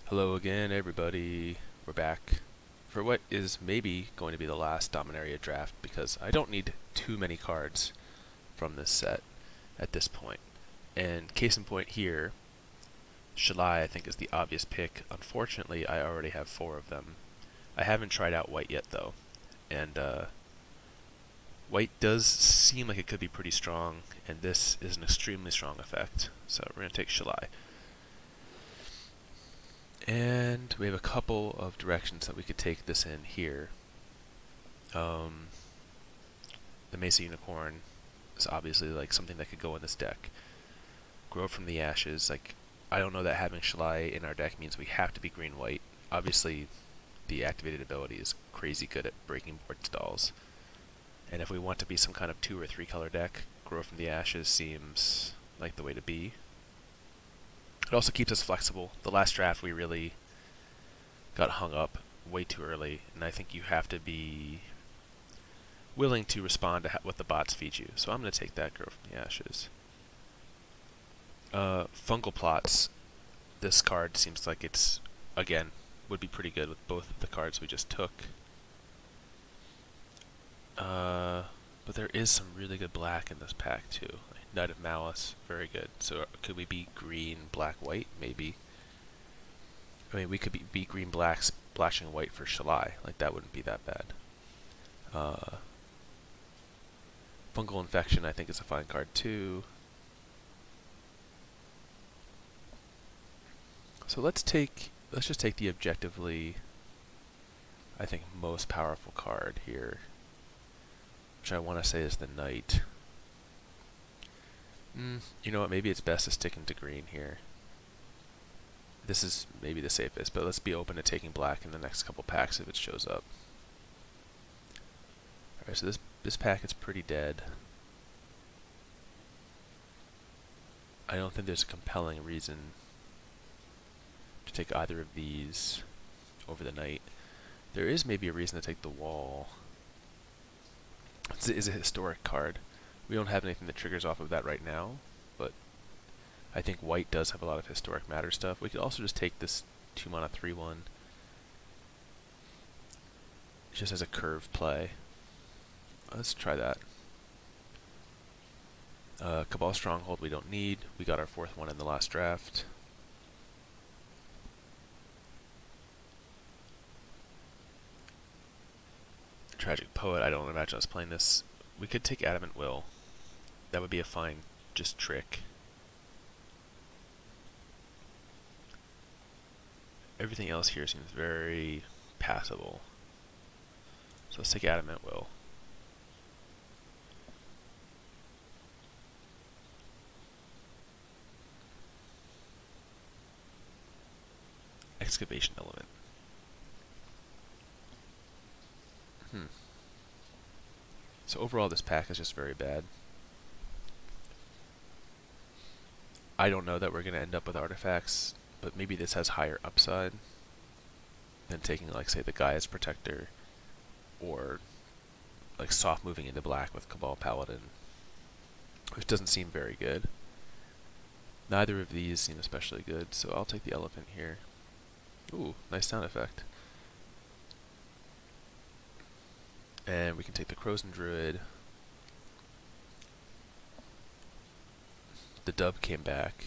Hello again, everybody. We're back for what is maybe going to be the last Dominaria draft because I don't need too many cards from this set at this point. And case in point here, Shalai I think is the obvious pick. Unfortunately, I already have 4 of them. I haven't tried out white yet though, and white does seem like it could be pretty strong, and this is an extremely strong effect. So we're going to take Shalai. And we have a couple of directions that we could take this in here. The Mesa Unicorn is obviously like something that could go in this deck. Grow from the Ashes, like I don't know that having Shalai in our deck means we have to be green-white. Obviously, the activated ability is crazy good at breaking board stalls. And if we want to be some kind of 2 or 3 color deck, Grow from the Ashes seems like the way to be. It also keeps us flexible. The last draft we really got hung up way too early, and I think you have to be willing to respond to what the bots feed you. So I'm going to take that Grow from the Ashes. Fungal Plots. This card seems like it's, again, would be pretty good with both of the cards we just took. But there is some really good black in this pack too. Knight of Malice, very good. So could we beat green, black, white? Maybe. I mean, we could beat green, black, splashing white for Shalai. Like, that wouldn't be that bad. Fungal Infection, I think, is a fine card too. So let's just take the objectively, I think, most powerful card here, which I want to say is the Knight. You know what, maybe it's best to stick into green here. This is maybe the safest, but let's be open to taking black in the next couple packs if it shows up. Alright, so this pack is pretty dead. I don't think there's a compelling reason to take either of these over the Knight. There is maybe a reason to take the Wall. It is a historic card. We don't have anything that triggers off of that right now, but I think white does have a lot of historic matter stuff. We could also just take this 2-mana 3/1 just as a curve play. Let's try that. Cabal Stronghold we don't need. We got our 4th one in the last draft. Tragic Poet, I don't imagine us playing this. We could take Adamant Will. That would be a fine just trick. Everything else here seems very passable. So let's take Adamant Will. Excavation Element. So overall this pack is just very bad. I don't know that we're going to end up with artifacts, but maybe this has higher upside than taking, like, say, the Gaia's Protector, or like soft moving into black with Cabal Paladin, which doesn't seem very good. Neither of these seem especially good, so I'll take the Elephant here. Ooh, nice sound effect. And we can take the Crozen Druid. The Dub came back.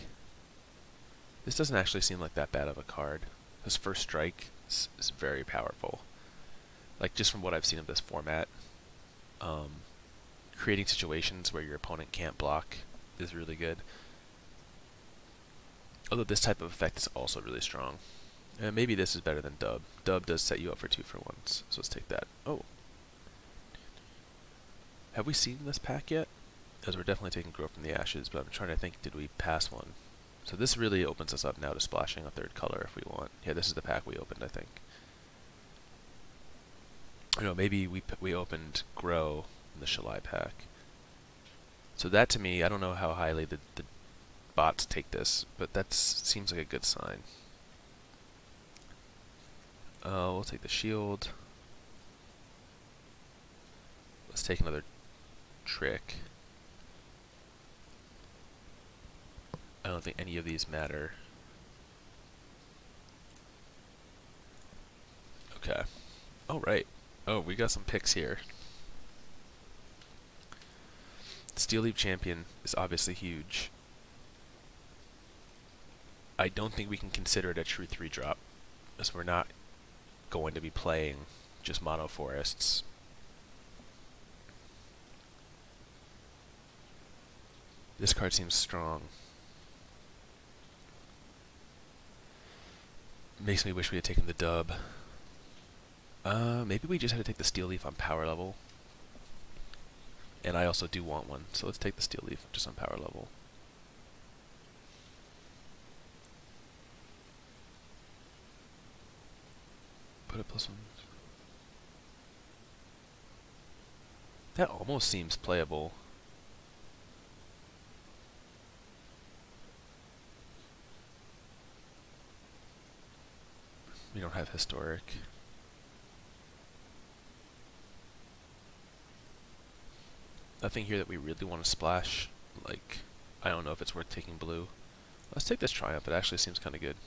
This doesn't actually seem like that bad of a card. This first strike is very powerful. Like, just from what I've seen of this format, creating situations where your opponent can't block is really good. Although this type of effect is also really strong. And maybe this is better than Dub. Dub does set you up for 2-for-1s, so let's take that. Oh. Have we seen this pack yet? Because we're definitely taking Grow from the Ashes, but I'm trying to think, did we pass one? So this really opens us up now to splashing a 3rd color if we want. Yeah, this is the pack we opened, I think. You know, maybe we opened Grow in the Shalai pack. So that, to me, I don't know how highly the bots take this, but that seems like a good sign. We'll take the Shield. Let's take another trick. I don't think any of these matter. Okay. All right. Oh, we got some picks here. Steel Leaf Champion is obviously huge. I don't think we can consider it a true 3-drop, as we're not going to be playing just mono forests. This card seems strong. Makes me wish we had taken the dub. Maybe we just had to take the Steel Leaf on power level. And I also do want one, so let's take the Steel Leaf just on power level. Put a +1. That almost seems playable. We don't have historic. Nothing here that we really want to splash. Like, I don't know if it's worth taking blue. Let's take this Triumph. It actually seems kind of good.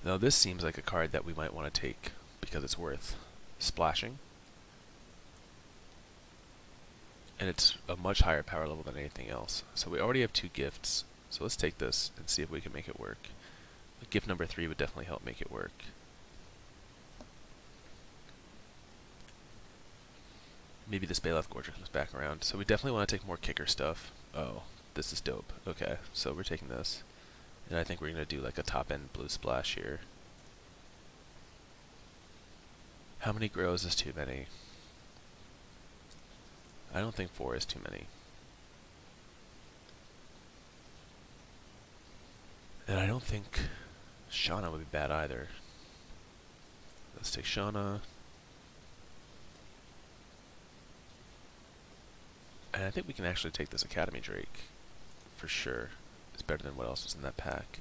Now this seems like a card that we might want to take because it's worth splashing. And it's a much higher power level than anything else. So we already have 2 gifts. So let's take this and see if we can make it work. Gift number 3 would definitely help make it work. Maybe this Baloth Gorger comes back around. So we definitely want to take more kicker stuff. Oh, this is dope. Okay, so we're taking this. And I think we're going to do like a top-end blue splash here. How many grows is too many? I don't think 4 is too many. And I don't think Shauna would be bad either. Let's take Shauna. And I think we can actually take this Academy Drake. For sure. It's better than what else was in that pack.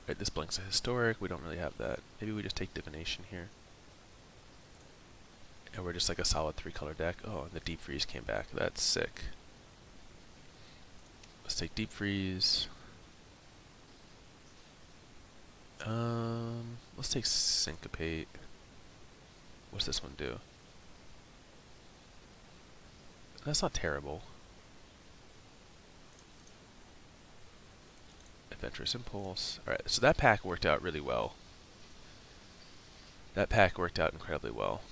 Right, this blinks a historic. We don't really have that. Maybe we just take Divination here. And we're just like a solid 3-color deck. Oh, and the Deep Freeze came back. That's sick. Let's take Deep Freeze. Let's take Syncopate. What's this one do? That's not terrible. Adventurous Impulse. Alright, so that pack worked out really well. That pack worked out incredibly well.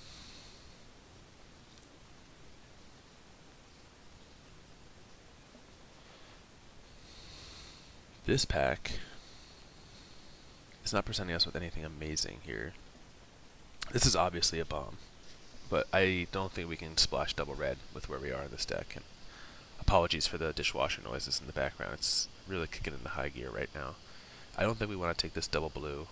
This pack is not presenting us with anything amazing here. This is obviously a bomb, but I don't think we can splash double red with where we are in this deck. And apologies for the dishwasher noises in the background. It's really kicking into high gear right now. I don't think we want to take this double blue.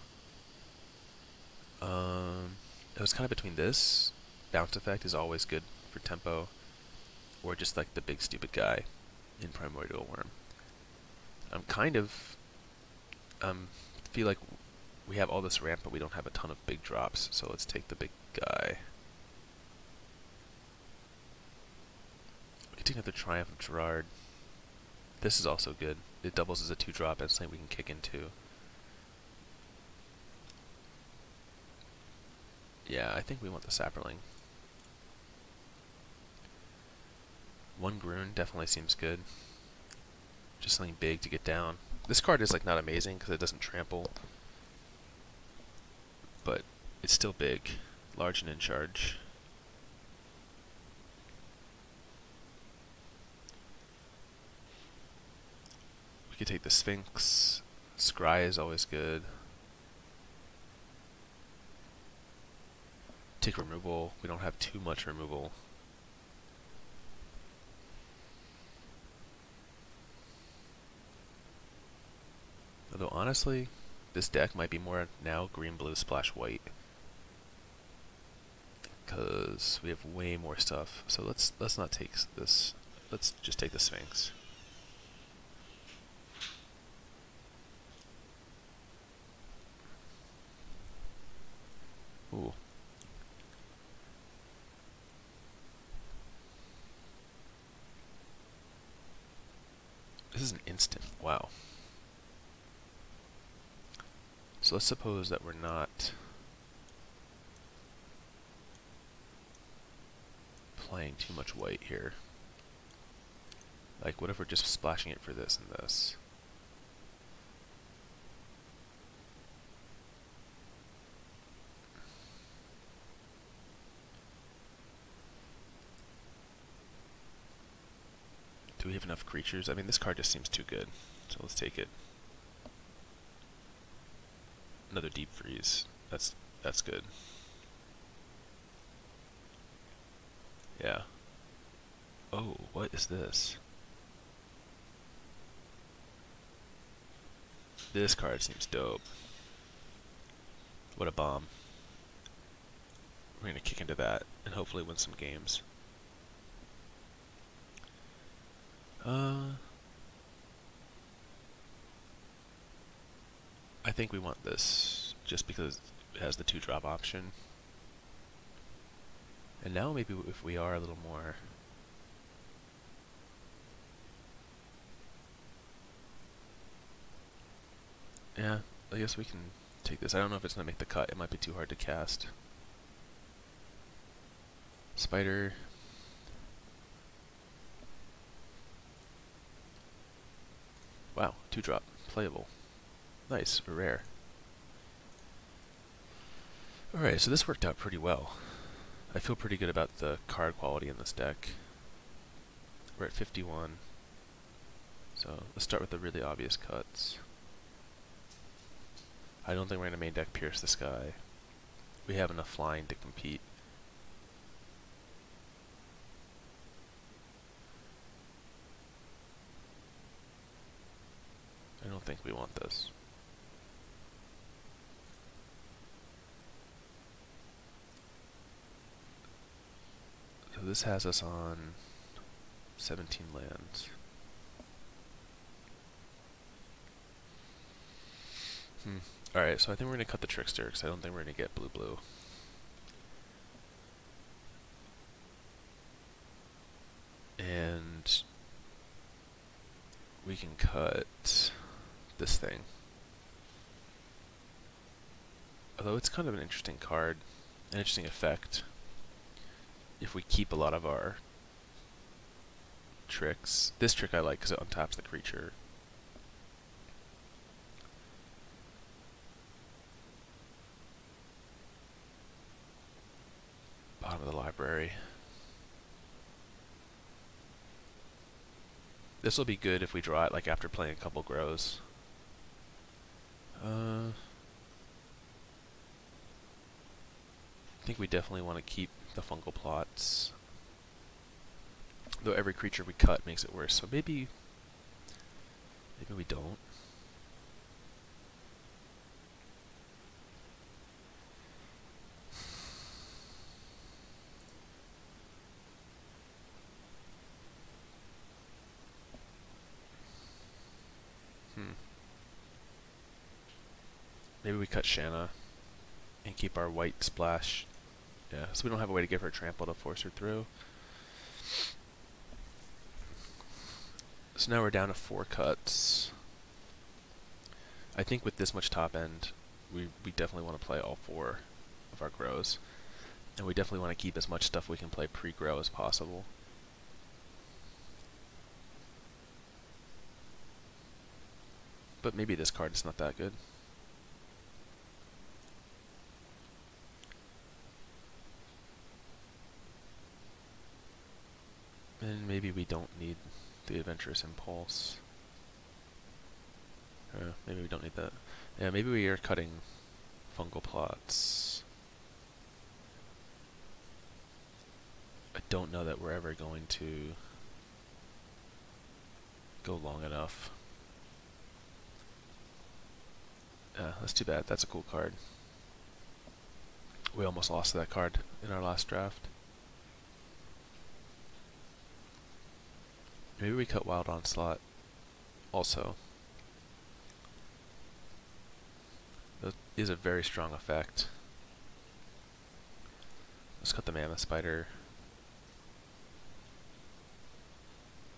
It was kind of between this. Bounce effect is always good for tempo, or just like the big stupid guy in Primordial Worm. I'm kind of feel like we have all this ramp, but we don't have a ton of big drops. So let's take the big guy. We can take another Triumph of Gerard. This is also good. It doubles as a 2-drop and something we can kick into. Yeah, I think we want the Sapperling. 1 Groon definitely seems good. Just something big to get down. This card is like not amazing because it doesn't trample, but it's still big, large and in charge. We could take the Sphinx. Scry is always good. Take removal. We don't have too much removal. Although honestly, this deck might be more now green, blue, splash, white. Because we have way more stuff. So let's not take this. Let's just take the Sphinx. Ooh. This is an instant. Wow. So let's suppose that we're not playing too much white here. Like, what if we're just splashing it for this and this? Do we have enough creatures? I mean, this card just seems too good, so let's take it. Another deep freeze. That's good. Yeah. Oh, what is this? This card seems dope. What a bomb. We're gonna kick into that and hopefully win some games. I think we want this just because it has the 2-drop option. And now maybe if we are a little more... Yeah, I guess we can take this. I don't know if it's going to make the cut. It might be too hard to cast. Spider. Wow, 2-drop. Playable. Nice, or rare. Alright, so this worked out pretty well. I feel pretty good about the card quality in this deck. We're at 51. So let's start with the really obvious cuts. I don't think we're going to main deck Pierce the Sky. We have enough flying to compete. I don't think we want this. So this has us on 17 lands. Alright, so I think we're going to cut the Trickster, because I don't think we're going to get blue-blue. And we can cut this thing. Although it's kind of an interesting card, an interesting effect. If we keep a lot of our tricks. This trick I like because it untaps the creature. Bottom of the library. This will be good if we draw it like after playing a couple grows. I think we definitely want to keep the fungal plots. Though every creature we cut makes it worse, so maybe we don't. Maybe we cut Shanna and keep our white splash. Yeah, so we don't have a way to give her trample to force her through. So now we're down to 4 cuts. I think with this much top end, we definitely want to play all 4 of our grows. And we definitely want to keep as much stuff we can play pre-grow as possible. But maybe this card is not that good. And maybe we don't need the Adventurous Impulse. Maybe we don't need that. Yeah, maybe we are cutting fungal plots. I don't know that we're ever going to go long enough. That's too bad. That's a cool card. We almost lost that card in our last draft. Maybe we cut Wild Onslaught also. That is a very strong effect. Let's cut the Mammoth Spider.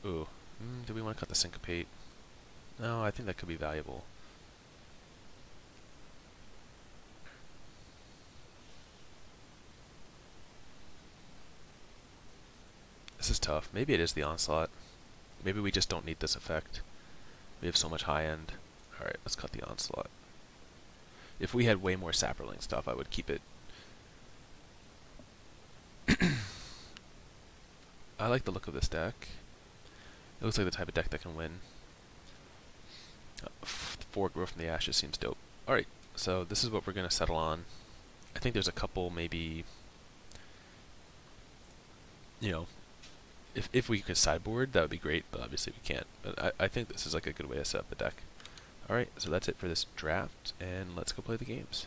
Ooh. Do we want to cut the Syncopate? No, I think that could be valuable. This is tough. Maybe it is the Onslaught. Maybe we just don't need this effect. We have so much high end. Alright, let's cut the Onslaught. If we had way more Saproling stuff, I would keep it. I like the look of this deck. It looks like the type of deck that can win. 4 Grow from the Ashes seems dope. Alright, so this is what we're going to settle on. I think there's a couple maybe, you know, if we could sideboard, that would be great, but obviously we can't. But I think this is like a good way to set up the deck. Alright, so that's it for this draft, and let's go play the games.